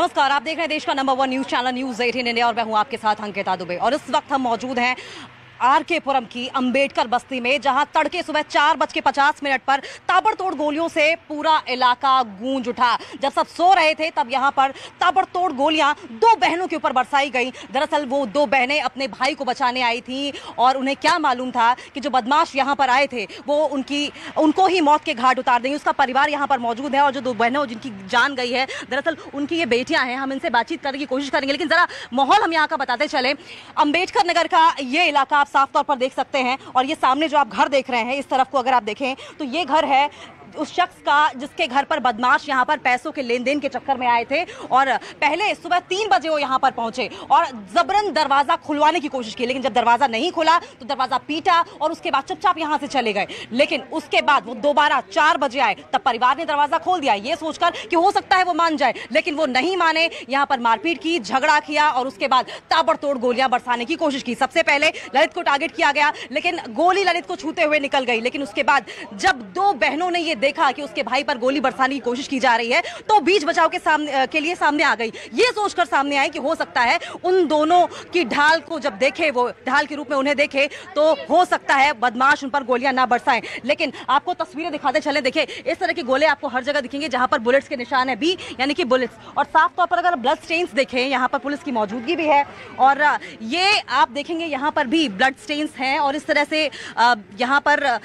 नमस्कार, आप देख रहे हैं देश का number 1 news channel news 18 India और मैं हूं आपके साथ अंकिता दुबे। और इस वक्त हम मौजूद हैं आरके पुरम की अंबेडकर बस्ती में, जहां तड़के सुबह 4:50 पर ताबड़तोड़ गोलियों से पूरा इलाका गूंज उठा। जब सब सो रहे थे तब यहां पर ताबड़तोड़ गोलियां 2 बहनों के ऊपर बरसाई गई। दरअसल वो 2 बहनें अपने भाई को बचाने आई थी और उन्हें क्या मालूम था कि जो बदमाश यहां पर आए थे वो उनको ही मौत के घाट उतार देंगे। उसका परिवार यहां पर मौजूद है और जो 2 बहनें जिनकी जान गई है, दरअसल उनकी ये बेटियां हैं। हम इनसे बातचीत करने की कोशिश करेंगे, लेकिन जरा माहौल हम यहाँ का बताते चले। अंबेडकर नगर का ये इलाका आप साफ तौर पर देख सकते हैं और ये सामने जो आप घर देख रहे हैं, इस तरफ को अगर आप देखें तो ये घर है उस शख्स का जिसके घर पर बदमाश यहां पर पैसों के लेन देन के चक्कर में आए थे। और पहले सुबह 3 बजे वो यहां पर पहुंचे और जबरन दरवाजा खुलवाने की कोशिश की, लेकिन जब दरवाजा नहीं खुला तो दरवाजा पीटा और उसके बाद चुपचाप यहां से चले गए। लेकिन उसके बाद वो दोबारा 4 बजे आए, तब परिवार ने दरवाजा खोल दिया ये सोचकर कि हो सकता है वो मान जाए, लेकिन वो नहीं माने। यहां पर मारपीट की, झगड़ा किया और उसके बाद ताबड़तोड़ गोलियां बरसाने की कोशिश की। सबसे पहले ललित को टारगेट किया गया, लेकिन गोली ललित को छूते हुए निकल गई। लेकिन उसके बाद जब 2 बहनों ने ये देखा कि उसके भाई पर गोली बरसाने की कोशिश की जा रही है तो बीच बचाव के लिए सामने आ गई। ये सोचकर सामने आई कि हो सकता है उन दोनों की ढाल को जब देखे, वो ढाल के रूप में उन्हें देखे, तो हो सकता है बदमाश उन पर गोलियां ना बरसाएं। लेकिन आपको तस्वीरें दिखाते चले, देखिए इस तरह की गोले आपको हर जगह दिखेंगे जहां पर बुलेट्स के निशान है, बी यानी कि बुलेट्स। और साफ तौर पर अगर ब्लड स्टेन्स देखें, यहां पर पुलिस की मौजूदगी भी है और ये आप देखेंगे यहां पर भी ब्लड स्टेन्स हैं और इस तरह से यहां पर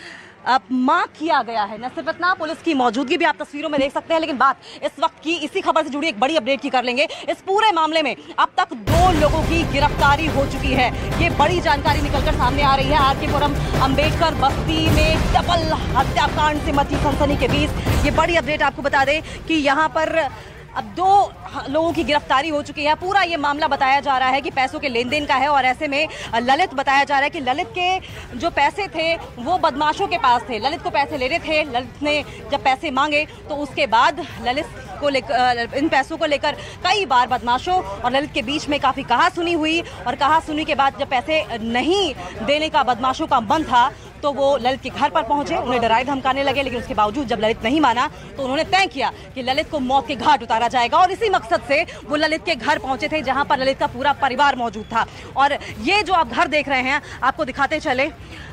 मार्क किया गया है। न सिर्फ इतना, पुलिस की मौजूदगी भी आप तस्वीरों में देख सकते हैं। लेकिन बात इस वक्त की इसी खबर से जुड़ी एक बड़ी अपडेट की कर लेंगे। इस पूरे मामले में अब तक 2 लोगों की गिरफ्तारी हो चुकी है। ये बड़ी जानकारी निकलकर सामने आ रही है। आरके पुरम अंबेडकर बस्ती में डबल हत्याकांड से मची सनसनी के बीच ये बड़ी अपडेट आपको बता दें कि यहाँ पर अब 2 लोगों की गिरफ्तारी हो चुकी है। पूरा ये मामला बताया जा रहा है कि पैसों के लेन देन का है और ऐसे में ललित बताया जा रहा है कि ललित के जो पैसे थे वो बदमाशों के पास थे। ललित को पैसे लेने थे, ललित ने जब पैसे मांगे तो उसके बाद ललित को लेकर, इन पैसों को लेकर कई बार बदमाशों और ललित के बीच में काफ़ी कहासुनी हुई और कहासुनी के बाद जब पैसे नहीं देने का बदमाशों का मन था तो वो ललित के घर पर पहुंचे, उन्हें डराए धमकाने लगे। लेकिन उसके बावजूद जब ललित नहीं माना तो उन्होंने तय किया कि ललित को मौत के घाट उतारा जाएगा और इसी मकसद से वो ललित के घर पहुंचे थे जहां पर ललित का पूरा परिवार मौजूद था। और ये जो आप घर देख रहे हैं, आपको दिखाते चले,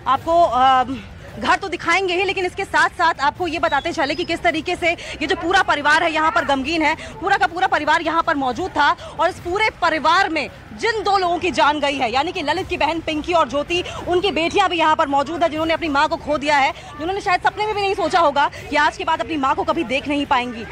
आपको घर तो दिखाएंगे ही, लेकिन इसके साथ साथ आपको ये बताते चले कि किस तरीके से ये जो पूरा परिवार है यहाँ पर गमगीन है। पूरा का पूरा परिवार यहाँ पर मौजूद था और इस पूरे परिवार में जिन 2 लोगों की जान गई है, यानी कि ललित की बहन पिंकी और ज्योति, उनकी बेटियां भी यहाँ पर मौजूद है जिन्होंने अपनी माँ को खो दिया है, जिन्होंने शायद सपने में भी नहीं सोचा होगा कि आज के बाद अपनी माँ को कभी देख नहीं पाएंगी।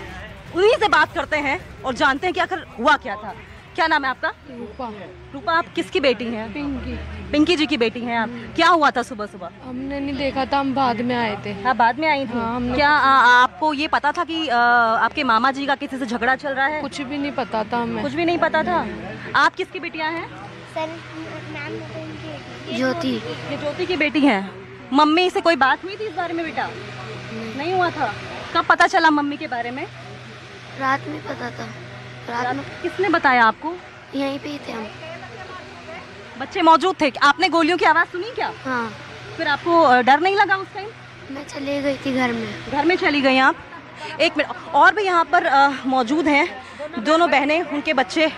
उन्हीं से बात करते हैं और जानते हैं कि आखिर हुआ क्या था। क्या नाम है आपका? रूपा। रूपा, आप किसकी बेटी हैं? पिंकी। पिंकी जी की बेटी हैं आप। क्या हुआ था सुबह सुबह? हमने नहीं देखा था, हम बाद में आए थे। आप बाद में आई थी? हाँ, क्या आपको ये पता था कि आपके मामा जी का किसी से झगड़ा चल रहा है? कुछ भी नहीं पता था हमें। कुछ भी नहीं पता था। आप किसकी बेटियां हैं? ज्योति। ये ज्योति की बेटी हैं। मम्मी से कोई बात हुई थी इस बारे में बेटा? नहीं हुआ था। कब पता चला मम्मी के बारे में? रात में पता था। रात में किसने बताया आपको? यहीं पे ही थे हम। बच्चे मौजूद थे? आपने गोलियों की आवाज़ सुनी क्या? हाँ। फिर आपको डर नहीं लगा उस टाइम? मैं चले गई थी घर में। घर में चली गई आप? एक मिनट, और भी यहाँ पर मौजूद हैं 2 बहनें, उनके बच्चे।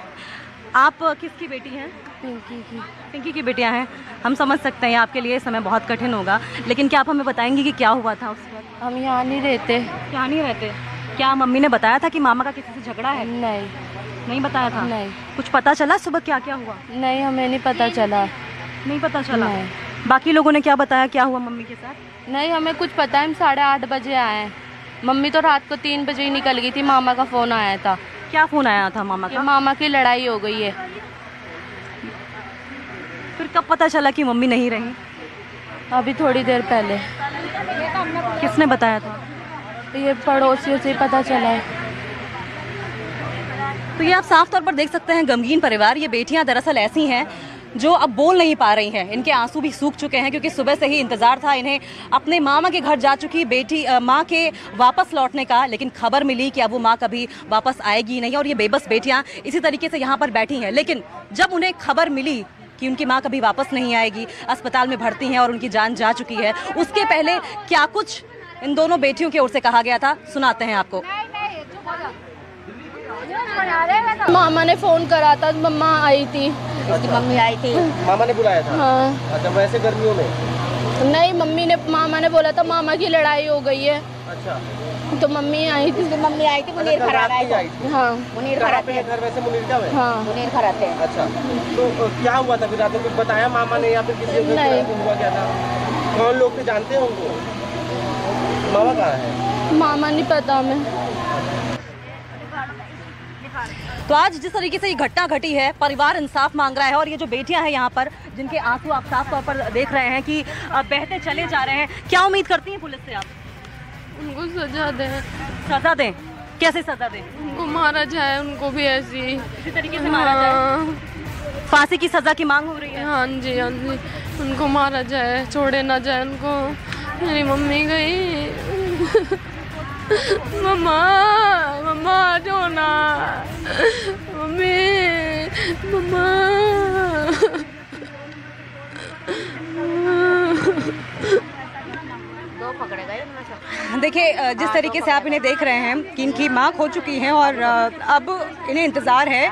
आप किसकी बेटी हैं? पिंकी की। पिंकी की बेटियां हैं। हम समझ सकते हैं आपके लिए समय बहुत कठिन होगा, लेकिन क्या आप हमें बताएंगी कि क्या हुआ था उस वक्त? हम यहाँ नहीं रहते। क्या नहीं रहते? क्या मम्मी ने बताया था कि मामा का किसी से झगड़ा है? नहीं। नहीं बताया था? नहीं। कुछ पता चला सुबह क्या क्या हुआ? नहीं, हमें नहीं पता चला। नहीं पता चला? नहीं। बाकी लोगों ने क्या बताया, क्या हुआ मम्मी के साथ? नहीं, हमें कुछ पता है। हम 8:30 बजे आए हैं। मम्मी तो रात को 3 बजे ही निकल गई थी। मामा का फ़ोन आया था। क्या फ़ोन आया था मामा का? मामा की लड़ाई हो गई है। फिर कब पता चला कि मम्मी नहीं रही? अभी थोड़ी देर पहले। किसने बताया था? ये पड़ोसियों से पता चला है। तो ये आप साफ तौर पर देख सकते हैं गमगीन परिवार। ये बेटियां दरअसल ऐसी हैं जो अब बोल नहीं पा रही हैं। इनके आंसू भी सूख चुके हैं क्योंकि सुबह से ही इंतजार था इन्हें अपने मामा के घर जा चुकी बेटी माँ के वापस लौटने का, लेकिन खबर मिली कि अब वो माँ कभी वापस आएगी नहीं और ये बेबस बेटियां इसी तरीके से यहाँ पर बैठी हैं। लेकिन जब उन्हें खबर मिली कि उनकी माँ कभी वापस नहीं आएगी, अस्पताल में भर्ती हैं और उनकी जान जा चुकी है, उसके पहले क्या कुछ इन दोनों बेटियों की ओर से कहा गया था, सुनाते हैं आपको। मामा ने फोन करा था, मम्मा आई थी। इसकी मम्मी आई थी, मामा ने बुलाया था। हाँ। अच्छा, वैसे गर्मियों में? नहीं, मामा ने बोला था मामा की लड़ाई हो गई है। अच्छा, तो मम्मी आई थी। मम्मी आई थी, मुनीर खराब आई थी। हाँ, मुनीर खराब है घर, वैसे मुनीर क्या है? हाँ, मुनीर खराब है। अच्छा, तो क्या हुआ था फिर रात में? कुछ बताया मामा ने या फिर किसी ने? नहीं हुआ क्या था? कौन लोग थे, जानते हैं उनको? मामा कहाँ है? मामा नहीं पता हमें। तो आज जिस तरीके से ये घटना घटी है, परिवार इंसाफ मांग रहा है और ये जो बेटियां हैं यहाँ पर, जिनके आंसू आप साफ तौर पर देख रहे हैं कि बहते चले जा रहे हैं, क्या उम्मीद करती हैं पुलिस से आप? उनको सजा दें। सजा दें? कैसे सजा दें? उनको मारा जाए, उनको भी इसी तरीके से मारा जाए। फांसी की सजा की मांग हो रही है। हाँ जी, हाँ जी, उनको मारा जाए, छोड़े ना जाए उनको। मेरी मम्मी गई। मम्मा, मम्मा जो ना, मम्मी, मम्मा। देखिए, जिस तरीके से आप इन्हें देख रहे हैं कि इनकी माँ खो चुकी हैं और अब इन्हें इंतजार है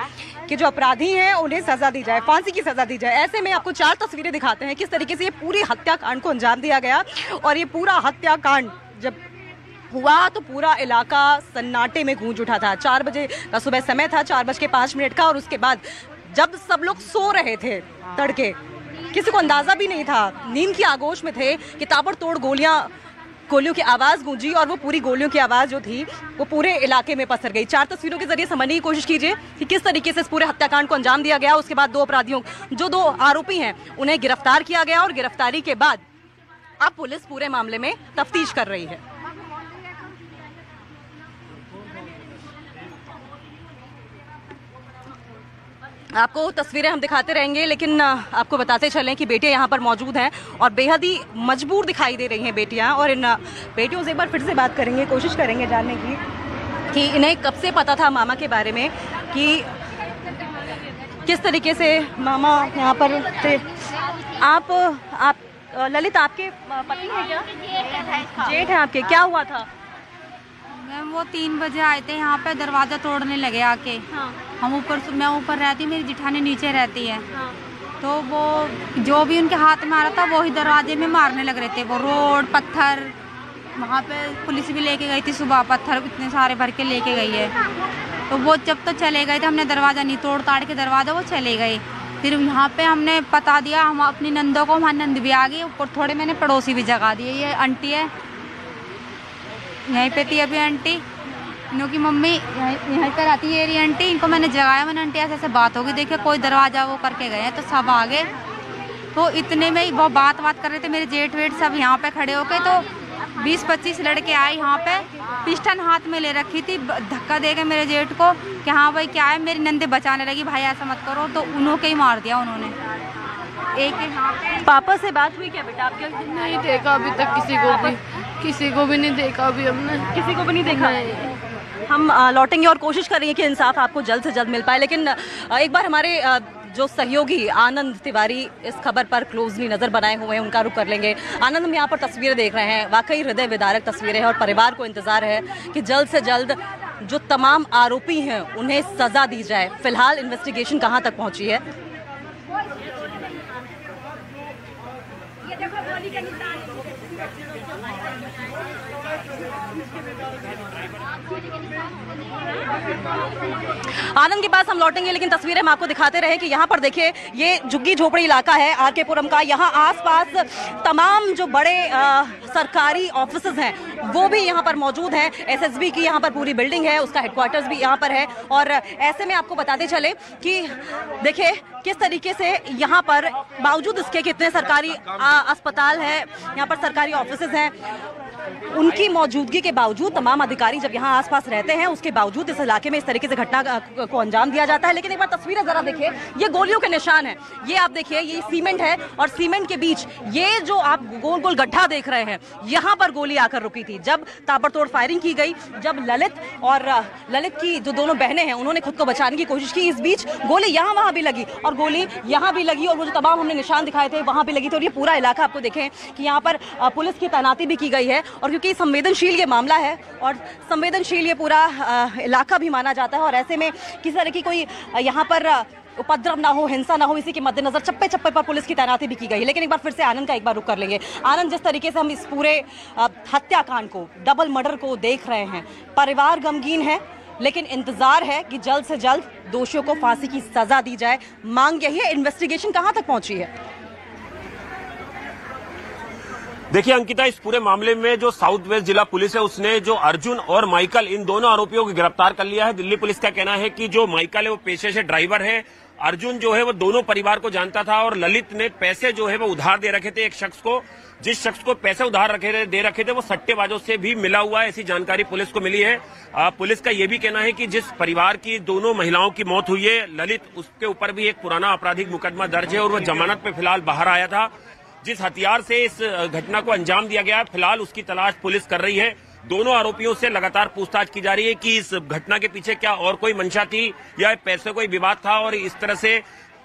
कि जो अपराधी हैं उन्हें सजा दी जाए, फांसी की सजा दी जाए। ऐसे में आपको 4 तस्वीरें दिखाते हैं किस तरीके से ये पूरी हत्याकांड को अंजाम दिया गया। और ये पूरा हत्याकांड जब हुआ तो पूरा इलाका सन्नाटे में गूंज उठा था। 4 बजे का सुबह समय था, 4:05 का। और उसके बाद जब सब लोग सो रहे थे तड़के, किसी को अंदाजा भी नहीं था, नींद की आगोश में थे कि ताबड़तोड़ गोलियों की आवाज गूंजी और वो पूरी गोलियों की आवाज जो थी वो पूरे इलाके में पसर गई। 4 तस्वीरों के जरिए समझने की कोशिश कीजिए कि किस तरीके से इस पूरे हत्याकांड को अंजाम दिया गया। उसके बाद 2 अपराधियों, जो 2 आरोपी हैं, उन्हें गिरफ्तार किया गया और गिरफ्तारी के बाद अब पुलिस पूरे मामले में तफ्तीश कर रही है। आपको तस्वीरें हम दिखाते रहेंगे, लेकिन आपको बताते चलें कि बेटियां यहाँ पर मौजूद हैं और बेहद ही मजबूर दिखाई दे रही हैं बेटियां। और इन बेटियों से एक बार फिर से बात करेंगे, कोशिश करेंगे जानने की कि इन्हें कब से पता था मामा के बारे में, कि किस तरीके से मामा यहाँ पर थे। आप ललित, आपके पति हैं क्या? जेठ हैं आपके। क्या हुआ था? मैम, वो 3 बजे आए थे यहाँ पे, दरवाज़ा तोड़ने लगे आके। हाँ। मैं ऊपर रहती, मेरी जिठानी नीचे रहती है। हाँ। तो वो जो भी उनके हाथ में आ रहा था वो ही दरवाजे में मारने लग रहे थे। वो रोड, पत्थर, वहाँ पे पुलिस भी लेके गई थी सुबह, पत्थर इतने सारे भर के लेके गई है। तो वो जब तो चले गए थे, हमने दरवाज़ा नहीं तोड़ ताड़ के दरवाज़ा, वो चले गए। फिर यहाँ पे हमने बता दिया, हम अपनी नंदों को, हमारी नंद भी आ गई ऊपर, थोड़े मैंने पड़ोसी भी जगा दिए। ये आंटी है, यहीं पे थी अभी आंटी, इनकी मम्मी यहीं पर आती है। ये आंटी, इनको मैंने जगाया, मैंने आंटी ऐसे बात होगी, देखिए कोई दरवाज़ा वो करके गए हैं। तो सब आ गए, तो इतने में ही वो बात कर रहे थे, मेरे जेठ वेठ सब यहाँ पे खड़े होके। तो 20-25 लड़के आए यहाँ पे, पिस्टन हाथ में ले रखी थी, धक्का दे के मेरे जेठ को कि हाँ भाई क्या है। मेरी नंदे बचाने लगी, भाई ऐसा मत करो, तो उन्होंने ही मार दिया उन्होंने। एक पापा से बात हुई क्या बेटा आपके? नहीं देखा अभी तक, किसी को भी नहीं देखा अभी हमने, किसी को भी नहीं देखा। हम लौटेंगे और कोशिश करेंगे कि इंसाफ आपको जल्द से जल्द मिल पाए। लेकिन एक बार हमारे जो सहयोगी आनंद तिवारी इस खबर पर क्लोजली नजर बनाए हुए हैं, उनका रुख कर लेंगे। आनंद, हम यहाँ पर तस्वीरें देख रहे हैं, वाकई हृदय विदारक तस्वीरें हैं और परिवार को इंतजार है कि जल्द से जल्द जो तमाम आरोपी हैं उन्हें सजा दी जाए। फिलहाल इन्वेस्टिगेशन कहाँ तक पहुंची है? आनंद के पास हम लौटेंगे, लेकिन तस्वीरें हम आपको दिखाते रहे कि यहाँ पर देखिए, ये झुग्गी झोपड़ी इलाका है आरके पुरम का। यहाँ आसपास तमाम जो बड़े सरकारी ऑफिसेज हैं वो भी यहाँ पर मौजूद हैं। एसएसबी की यहाँ पर पूरी बिल्डिंग है, उसका हेडक्वार्टर्स भी यहाँ पर है। और ऐसे में आपको बताते चले कि देखिए किस तरीके से यहाँ पर बावजूद इसके कितने सरकारी अस्पताल है, यहाँ पर सरकारी ऑफिसेज हैं, उनकी मौजूदगी के बावजूद तमाम अधिकारी जब यहाँ आसपास रहते हैं, उसके बावजूद इस इलाके में इस तरीके से घटना को अंजाम दिया जाता है। लेकिन एक बार तस्वीरें जरा देखिए, ये गोलियों के निशान है। ये आप देखिए, ये सीमेंट है और सीमेंट के बीच ये जो आप गोल गोल गड्ढा देख रहे हैं, यहाँ पर गोली आकर रुकी थी। जब ताबड़तोड़ फायरिंग की गई, जब ललित की जो दोनों बहनें हैं उन्होंने खुद को बचाने की कोशिश की, इस बीच गोली यहाँ वहाँ भी लगी और गोली यहाँ भी लगी और वो जो तमाम हमने निशान दिखाए थे वहाँ भी लगी थी। और ये पूरा इलाका आपको देखें कि यहाँ पर पुलिस की तैनाती भी की गई है और क्योंकि संवेदनशील ये मामला है और संवेदनशील ये पूरा इलाका भी माना जाता है और ऐसे में किसी तरह की कोई यहाँ पर उपद्रव ना हो, हिंसा ना हो, इसी के मद्देनजर चप्पे चप्पे पर पुलिस की तैनाती भी की गई है। लेकिन एक बार फिर से आनंद का एक बार रुख कर लेंगे। आनंद, जिस तरीके से हम इस पूरे हत्याकांड को, डबल मर्डर को देख रहे हैं, परिवार गमगीन है, लेकिन इंतजार है कि जल्द से जल्द दोषियों को फांसी की सजा दी जाए। मांग यही है। इन्वेस्टिगेशन कहां तक पहुंची है? देखिए अंकिता, इस पूरे मामले में जो साउथ वेस्ट जिला पुलिस है उसने जो अर्जुन और माइकल, इन दोनों आरोपियों को गिरफ्तार कर लिया है। दिल्ली पुलिस का कहना है कि जो माइकल है वो पेशे से ड्राइवर है, अर्जुन जो है वो दोनों परिवार को जानता था और ललित ने पैसे जो है वो उधार दे रखे थे एक शख्स को। जिस शख्स को पैसे उधार दे रखे थे वो सट्टेबाजों से भी मिला हुआ है, ऐसी जानकारी पुलिस को मिली है। पुलिस का ये भी कहना है कि जिस परिवार की दोनों महिलाओं की मौत हुई है, ललित, उसके ऊपर भी एक पुराना आपराधिक मुकदमा दर्ज है और वो जमानत पे फिलहाल बाहर आया था। जिस हथियार से इस घटना को अंजाम दिया गया, फिलहाल उसकी तलाश पुलिस कर रही है। दोनों आरोपियों से लगातार पूछताछ की जा रही है कि इस घटना के पीछे क्या और कोई मंशा थी या पैसे कोई विवाद था, और इस तरह से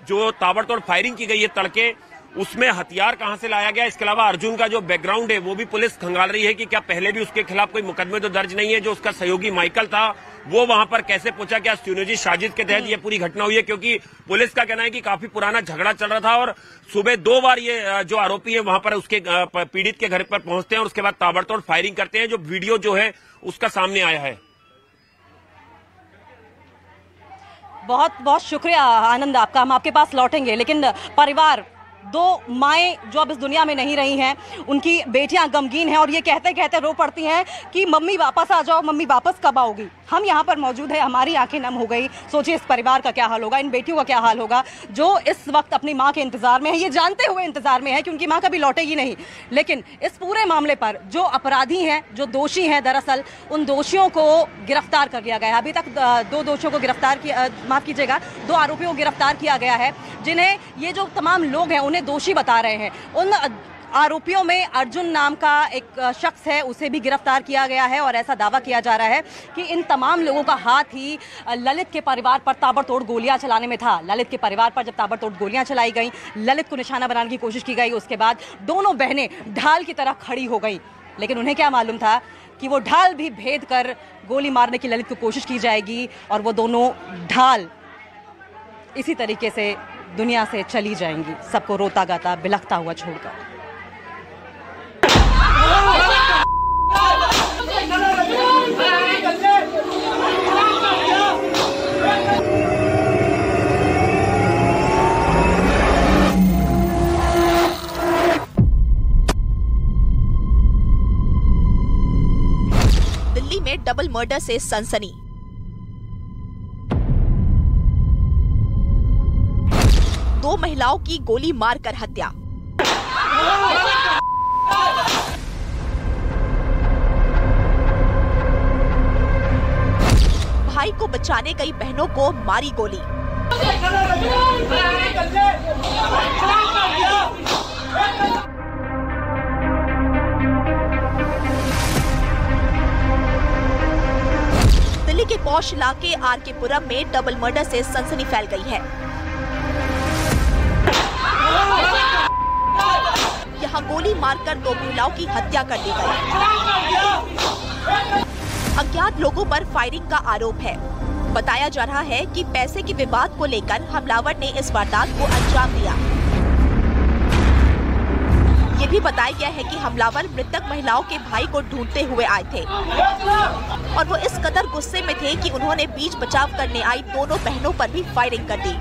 जो ताबड़तोड़ फायरिंग की गई है तड़के, उसमें हथियार कहां से लाया गया। इसके अलावा अर्जुन का जो बैकग्राउंड है वो भी पुलिस खंगाल रही है कि क्या पहले भी उसके खिलाफ कोई मुकदमे तो दर्ज नहीं है। जो उसका सहयोगी माइकल था वो वहां पर कैसे पहुंचा, क्या सुनियोजित साजिश के तहत ये पूरी घटना हुई है, क्योंकि पुलिस का कहना है कि काफी पुराना झगड़ा चल रहा था और सुबह 2 बार ये जो आरोपी है वहां पर उसके पीड़ित के घर पर पहुंचते हैं और उसके बाद ताबड़तोड़ फायरिंग करते हैं, जो वीडियो जो है उसका सामने आया है। बहुत बहुत शुक्रिया आनंद आपका। हम आपके पास लौटेंगे, लेकिन परिवार, 2 माएँ जो अब इस दुनिया में नहीं रही हैं, उनकी बेटियां गमगीन हैं और ये कहते कहते रो पड़ती हैं कि मम्मी वापस आ जाओ, मम्मी वापस कब आओगी। हम यहाँ पर मौजूद है, हमारी आंखें नम हो गई। सोचिए इस परिवार का क्या हाल होगा, इन बेटियों का क्या हाल होगा जो इस वक्त अपनी माँ के इंतजार में है, ये जानते हुए इंतजार में है कि उनकी माँ कभी लौटेगी नहीं। लेकिन इस पूरे मामले पर जो अपराधी हैं, जो दोषी हैं, दरअसल उन दोषियों को गिरफ्तार कर लिया गया है। अभी तक 2 दोषियों को गिरफ्तार किया, माफ कीजिएगा, 2 आरोपियों को गिरफ्तार किया गया है, जिन्हें ये जो तमाम लोग हैं उन्हें दोषी बता रहे हैं। उन आरोपियों में अर्जुन नाम का एक शख्स है, उसे भी गिरफ्तार किया गया है और ऐसा दावा किया जा रहा है कि इन तमाम लोगों का हाथ ही ललित के परिवार पर ताबड़तोड़ गोलियां चलाने में था। ललित के परिवार पर जब ताबड़तोड़ गोलियां चलाई गई, ललित को निशाना बनाने की कोशिश की गई, उसके बाद दोनों बहनें ढाल की तरह खड़ी हो गई। लेकिन उन्हें क्या मालूम था कि वो ढाल भी भेद कर गोली मारने की ललित को कोशिश की जाएगी और वो दोनों ढाल इसी तरीके से दुनिया से चली जाएंगी, सबको रोता गाता बिलखता हुआ छोड़कर। दिल्ली में डबल मर्डर से सनसनी। दो महिलाओं की गोली मारकर हत्या। भाई को बचाने गई बहनों को मारी गोली। दिल्ली के पौष इलाके आर.के. पुरम में डबल मर्डर से सनसनी फैल गई है। यहाँ गोली मारकर 2 महिलाओं की हत्या कर दी गई। अज्ञात लोगों पर फायरिंग का आरोप है। बताया जा रहा है कि पैसे के विवाद को लेकर हमलावर ने इस वारदात को अंजाम दिया। ये भी बताया गया है कि हमलावर मृतक महिलाओं के भाई को ढूंढते हुए आए थे और वो इस कदर गुस्से में थे कि उन्होंने बीच बचाव करने आई दोनों बहनों पर भी फायरिंग कर दी।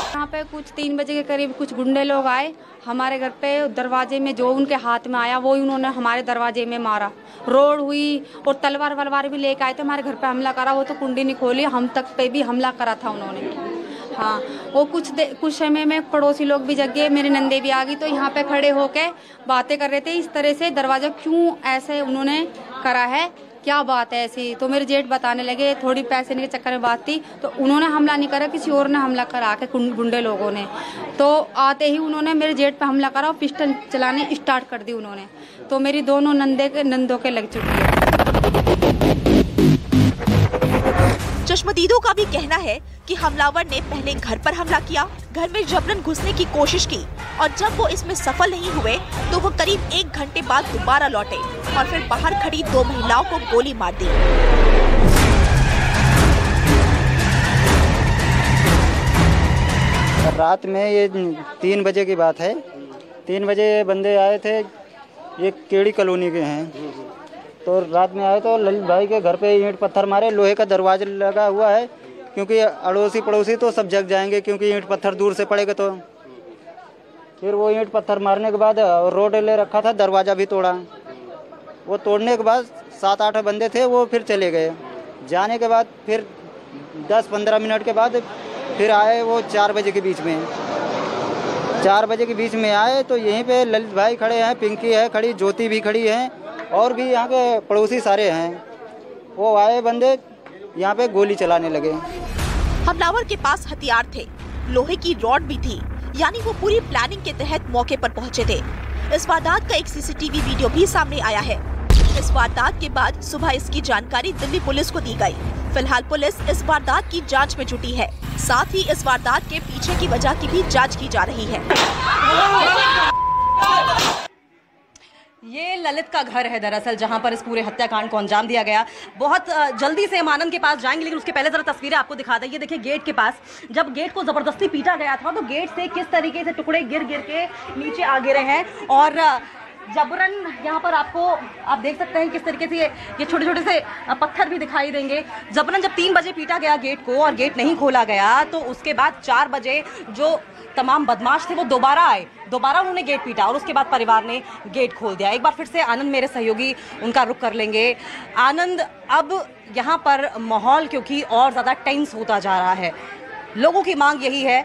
यहाँ पे कुछ 3 बजे के करीब कुछ गुंडे लोग आए हमारे घर पे। दरवाजे में जो उनके हाथ में आया वो उन्होंने हमारे दरवाजे में मारा। रोड हुई और तलवार वलवार भी लेके आए थे, हमारे घर पे हमला करा। वो तो कुंडी नहीं खोली, हम तक पे भी हमला करा था उन्होंने। हाँ, वो कुछ समय में पड़ोसी लोग भी जग गए, मेरी नंदे भी आ गई, तो यहाँ पे खड़े होके बातें कर रहे थे इस तरह से, दरवाजा क्यों ऐसे उन्होंने करा है, क्या बात है ऐसी। तो मेरे जेठ बताने लगे, थोड़ी पैसे के चक्कर में बात थी, तो उन्होंने हमला नहीं करा, किसी और ने हमला करा के गुंडे लोगों ने। तो आते ही उन्होंने मेरे जेठ पे हमला करा और पिस्टल चलाने स्टार्ट कर दी उन्होंने। तो मेरी दोनों नंदों के लग चुकी है। चश्मदीदों का भी कहना है कि हमलावर ने पहले घर पर हमला किया, घर में जबरन घुसने की कोशिश की और जब वो इसमें सफल नहीं हुए तो वो करीब 1 घंटे बाद दोबारा लौटे और फिर बाहर खड़ी 2 महिलाओं को गोली मार दी। रात में ये 3 बजे की बात है। 3 बजे बंदे आए थे, ये केड़ी कॉलोनी के हैं। तो रात में आए तो ललित भाई के घर पे ईंट पत्थर मारे। लोहे का दरवाजा लगा हुआ है क्योंकि अड़ोसी पड़ोसी तो सब जग जाएंगे क्योंकि ईंट पत्थर दूर से पड़ेगा। तो फिर वो ईंट पत्थर मारने के बाद रोड ले रखा था, दरवाज़ा भी तोड़ा। वो तोड़ने के बाद 7-8 बंदे थे, वो फिर चले गए। जाने के बाद फिर 10-15 मिनट के बाद फिर आए वो 4 बजे के बीच में। 4 बजे के बीच में आए तो यहीं पे ललित भाई खड़े हैं, पिंकी है खड़ी, ज्योति भी खड़ी है और भी यहाँ के पड़ोसी सारे हैं। वो आए बंदे, यहाँ पे गोली चलाने लगे। हमलावर के पास हथियार थे, लोहे की रॉड भी थी, यानी वो पूरी प्लानिंग के तहत मौके पर पहुंचे थे। इस वारदात का एक सीसीटीवी वीडियो भी सामने आया है। इस वारदात के बाद सुबह इसकी जानकारी दिल्ली पुलिस को दी गई। फिलहाल पुलिस इस वारदात की जांच में जुटी है, साथ ही इस वारदात के पीछे की वजह की भी जांच की जा रही है। ये ललित का घर है दरअसल, जहां पर इस पूरे हत्याकांड को अंजाम दिया गया। बहुत जल्दी से हम आनंद के पास जाएंगे, लेकिन उसके पहले जरा तस्वीरें आपको दिखा दें। ये देखिए गेट के पास, जब गेट को जबरदस्ती पीटा गया था तो गेट से किस तरीके से टुकड़े गिर गिर के नीचे आ गिरे हैं और जबरन यहाँ पर आपको आप देख सकते हैं किस तरीके से ये छोटे छोटे से पत्थर भी दिखाई देंगे। जबरन जब 3 बजे पीटा गया गेट को और गेट नहीं खोला गया तो उसके बाद 4 बजे जो तमाम बदमाश थे वो दोबारा आए, दोबारा उन्होंने गेट पीटा और उसके बाद परिवार ने गेट खोल दिया। एक बार फिर से आनंद मेरे सहयोगी उनका रुख कर लेंगे। आनंद, अब यहाँ पर माहौल क्योंकि और ज़्यादा टेंस होता जा रहा है, लोगों की मांग यही है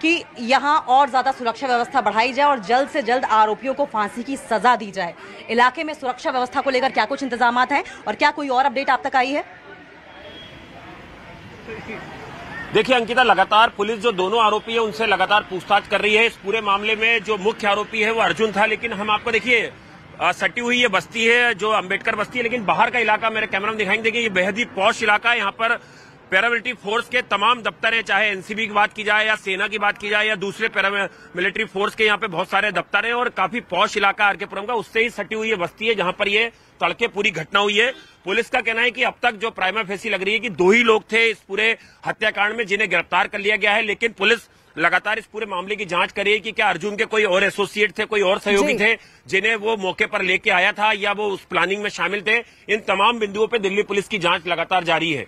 कि यहाँ और ज़्यादा सुरक्षा व्यवस्था बढ़ाई जाए और जल्द से जल्द आरोपियों को फांसी की सज़ा दी जाए। इलाके में सुरक्षा व्यवस्था को लेकर क्या कुछ इंतजामात हैं और क्या कोई और अपडेट आप तक आई है? देखिए अंकिता, लगातार पुलिस जो दोनों आरोपी है उनसे लगातार पूछताछ कर रही है। इस पूरे मामले में जो मुख्य आरोपी है वो अर्जुन था, लेकिन हम आपको देखिए सटी हुई ये बस्ती है जो अंबेडकर बस्ती है, लेकिन बाहर का इलाका मेरे कैमरा में दिखाएंगे। देखिए ये बेहद ही पॉश इलाका है। यहाँ पर पैरामिलिट्री फोर्स के तमाम दफ्तर हैं, चाहे एनसीबी की बात की जाए या सेना की बात की जाए या दूसरे पैरामिलिट्री फोर्स के यहाँ पे बहुत सारे दफ्तर हैं और काफी पॉश इलाका आरकेपुरम का, उससे ही सटी हुई ये बस्ती है जहां पर ये तड़के पूरी घटना हुई है। पुलिस का कहना है कि अब तक जो प्राइमा फेसी लग रही है कि 2 ही लोग थे इस पूरे हत्याकांड में जिन्हें गिरफ्तार कर लिया गया है, लेकिन पुलिस लगातार इस पूरे मामले की जांच कर रही है कि क्या अर्जुन के कोई और एसोसिएट थे, कोई और सहयोगी थे जिन्हें वो मौके पर लेके आया था या वो उस प्लानिंग में शामिल थे। इन तमाम बिंदुओं पर दिल्ली पुलिस की जांच लगातार जारी है।